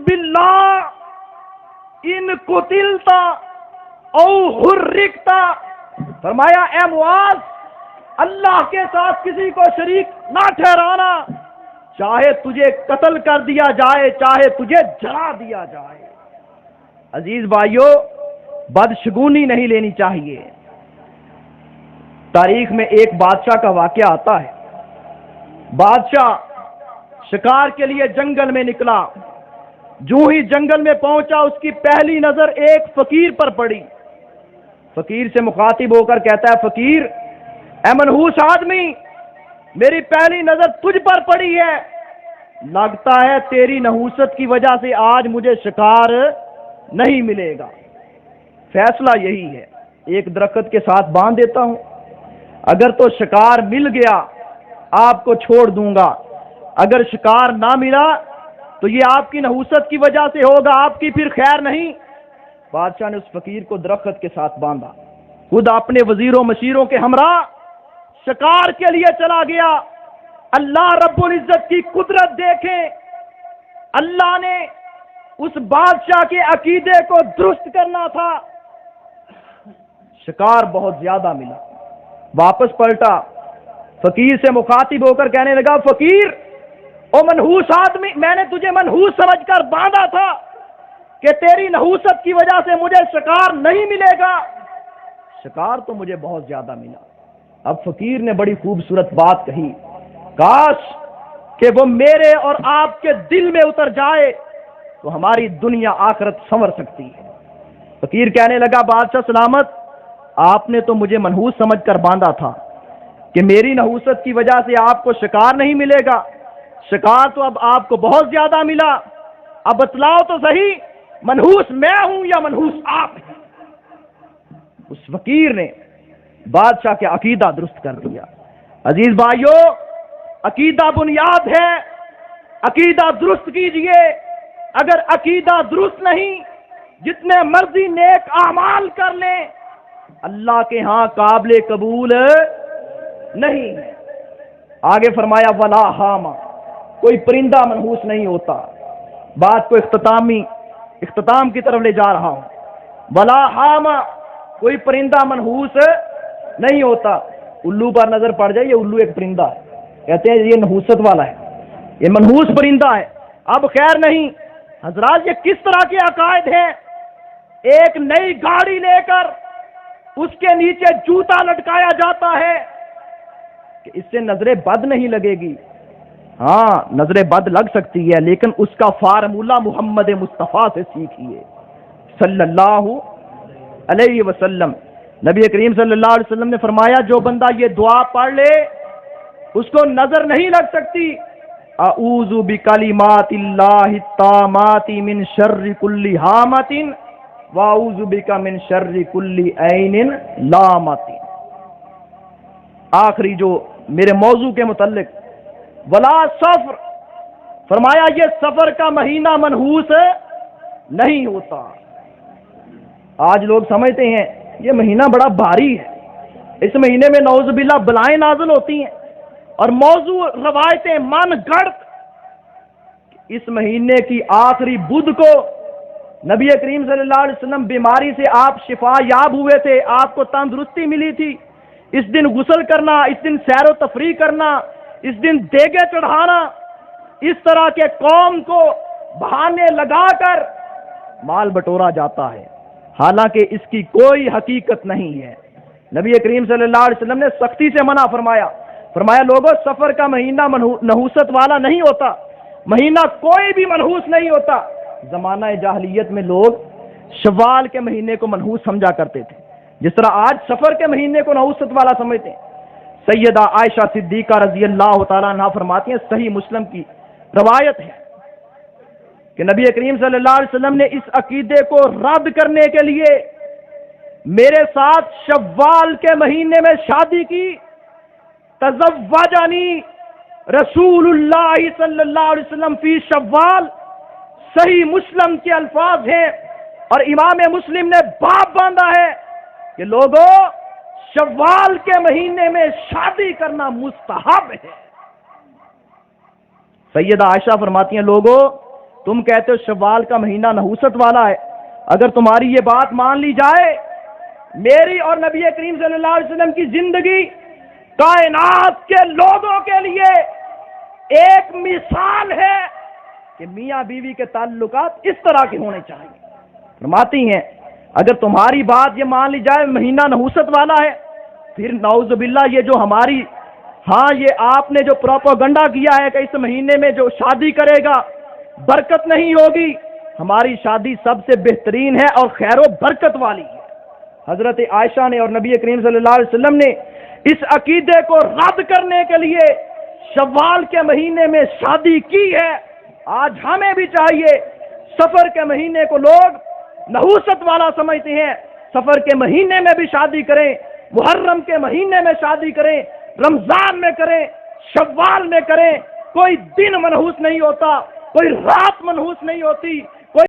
बिल्लाह इन कुतिलता औ हुर्रिकता, फरमाया ए मुआज, अल्लाह के साथ किसी को शरीक ना ठहराना, चाहे तुझे कत्ल कर दिया जाए चाहे तुझे जला दिया जाए। अजीज भाइयों, बदशगुनी नहीं लेनी चाहिए। तारीख में एक बादशाह का वाकया आता है। बादशाह शिकार के लिए जंगल में निकला। जो ही जंगल में पहुंचा उसकी पहली नजर एक फकीर पर पड़ी। फकीर से मुखातिब होकर कहता है, फकीर ए मनहूस आदमी, मेरी पहली नजर तुझ पर पड़ी है, लगता है तेरी नहूसत की वजह से आज मुझे शिकार नहीं मिलेगा। फैसला यही है, एक दरख्त के साथ बांध देता हूं, अगर तो शिकार मिल गया आपको छोड़ दूंगा, अगर शिकार ना मिला तो ये आपकी नहूसत की वजह से होगा, आपकी फिर खैर नहीं। बादशाह ने उस फकीर को दरख्त के साथ बांधा, खुद अपने वजीरों मशीरों के हमरा शिकार के लिए चला गया। अल्लाह रब्बुल इज्जत की कुदरत देखें, अल्लाह ने उस बादशाह के अकीदे को दुरुस्त करना था। शिकार बहुत ज्यादा मिला, वापस पलटा, फकीर से मुखातिब होकर कहने लगा, फकीर ओ मनहूस आदमी, मैंने तुझे मनहूस समझकर बांधा था कि तेरी नहूसत की वजह से मुझे शिकार नहीं मिलेगा, शिकार तो मुझे बहुत ज्यादा मिला। अब फकीर ने बड़ी खूबसूरत बात कही, काश कि वो मेरे और आपके दिल में उतर जाए तो हमारी दुनिया आखिरत संवर सकती है। फकीर कहने लगा, बादशाह सलामत, आपने तो मुझे मनहूस समझकर बांधा था कि मेरी नहूसत की वजह से आपको शिकार नहीं मिलेगा, शिकार तो अब आपको बहुत ज्यादा मिला, अब बतलाओ तो सही, मनहूस मैं हूं या मनहूस आप हैं? उस फकीर ने बादशाह के अकीदा दुरुस्त कर दिया। अजीज भाइयों, अकीदा बुनियाद है, अकीदा दुरुस्त कीजिए। अगर अकीदा दुरुस्त नहीं, जितने मर्जी नेक आमाल कर ले, अल्लाह के यहां काबिल कबूल नहीं है। आगे फरमाया, वला हामा, कोई परिंदा मनहूस नहीं होता। बात को इख्तिताम की तरफ ले जा रहा हूं। वला हामा, कोई परिंदा मनहूस नहीं होता। उल्लू पर नजर पड़ जाए, ये उल्लू एक परिंदा है, कहते हैं ये नहूसत वाला है, ये मनहूस परिंदा है। अब खैर नहीं हजरात, ये किस तरह के अकायद हैं? एक नई गाड़ी लेकर उसके नीचे जूता लटकाया जाता है कि इससे नजरे बद नहीं लगेगी। हाँ, नजरे बद लग सकती है, लेकिन उसका फार्मूला मोहम्मद मुस्तफ़ा से सीखिए सल्लल्लाहु अलैहि वसल्लम। नबी करीम सल्लल्लाहु अलैहि वसल्लम ने फरमाया, जो बंदा ये दुआ पढ़ ले उसको नजर नहीं लग सकती, अऊज़ु बिकलिमातिल्लाहि तामाति मिन शर्रि कुल्ली हामतिन व अऊज़ु बिका मिन शर्रि कुल्ली ऐनिन लामतिन। आखिरी जो मेरे मौजू के मुतल्लिक, वला सफर, फरमाया ये सफर का महीना मनहूस नहीं होता। आज लोग समझते हैं ये महीना बड़ा भारी है, इस महीने में नौजुबिल्लाह बलाएं नाज़िल होती हैं और मौजू रवायतें मन गढ़। इस महीने की आखिरी बुध को नबी करीम सल्लल्लाहु अलैहि वसल्लम बीमारी से आप शिफा याब हुए थे, आपको तंदुरुस्ती मिली थी। इस दिन गुस्ल करना, इस दिन सैर व तफरी करना, इस दिन देगे चढ़ाना, इस तरह के कौम को बहाने लगाकर माल बटोरा जाता है, हालांकि इसकी कोई हकीकत नहीं है। नबी करीम सल्लल्लाहु अलैहि वसल्लम ने सख्ती से मना फरमाया, फरमाया लोगों, सफर का महीना नहूसत वाला नहीं होता, महीना कोई भी मनहूस नहीं होता। जमाना जाहिलियत में लोग शव्वाल के महीने को मनहूस समझा करते थे, जिस तरह आज सफर के महीने को नहूसत वाला समझते हैं। सैयदा आयशा सिद्दीका रजी अल्लाह तआला अन्हा फरमाती हैं, सही मुस्लिम की रवायत है कि नबी करीम सल्लल्लाहु अलैहि वसल्लम ने इस अकीदे को रद्द करने के लिए मेरे साथ शव्वाल के महीने में शादी की। तज़व्वजनी रसूलुल्लाह सल्लल्लाहु अलैहि वसल्लम फी शव्वाल, सही मुस्लिम के अल्फाज हैं और इमाम मुस्लिम ने बाप बांधा है कि लोगों, शव्वाल के महीने में शादी करना मुस्तहब है। सैयदा आयशा फरमाती हैं, लोगों, تم کہتے ہو شوال کا مہینہ نحوست والا ہے. اگر تمہاری یہ بات مان لی جائے، میری اور نبی کریم صلی اللہ علیہ وسلم کی زندگی کائنات کے لوگوں کے لیے ایک مثال ہے کہ میاں بیوی کے تعلقات اس طرح کے ہونے چاہیے. فرماتی ہیں اگر تمہاری بات یہ مان لی جائے مہینہ نحوست والا ہے، پھر نعوذ باللہ یہ جو ہماری یہ آپ نے جو پروپیگنڈا کیا ہے کہ اس مہینے میں جو شادی کرے گا برکت نہیں ہوگی، ہماری شادی سب سے بہترین ہے اور خیر و برکت والی ہے. حضرت عائشہ نے اور نبی کریم صلی اللہ علیہ وسلم نے اس عقیدے کو رد کرنے کے لیے شوال کے مہینے میں شادی کی ہے. آج ہمیں بھی چاہیے، سفر کے مہینے کو لوگ نحوست والا سمجھتے ہیں، سفر کے مہینے میں بھی شادی کریں، محرم کے مہینے میں شادی کریں، رمضان میں کریں، شوال میں کریں. کوئی دن منحوس نہیں ہوتا، کوئی رات منحوس نہیں ہوتی.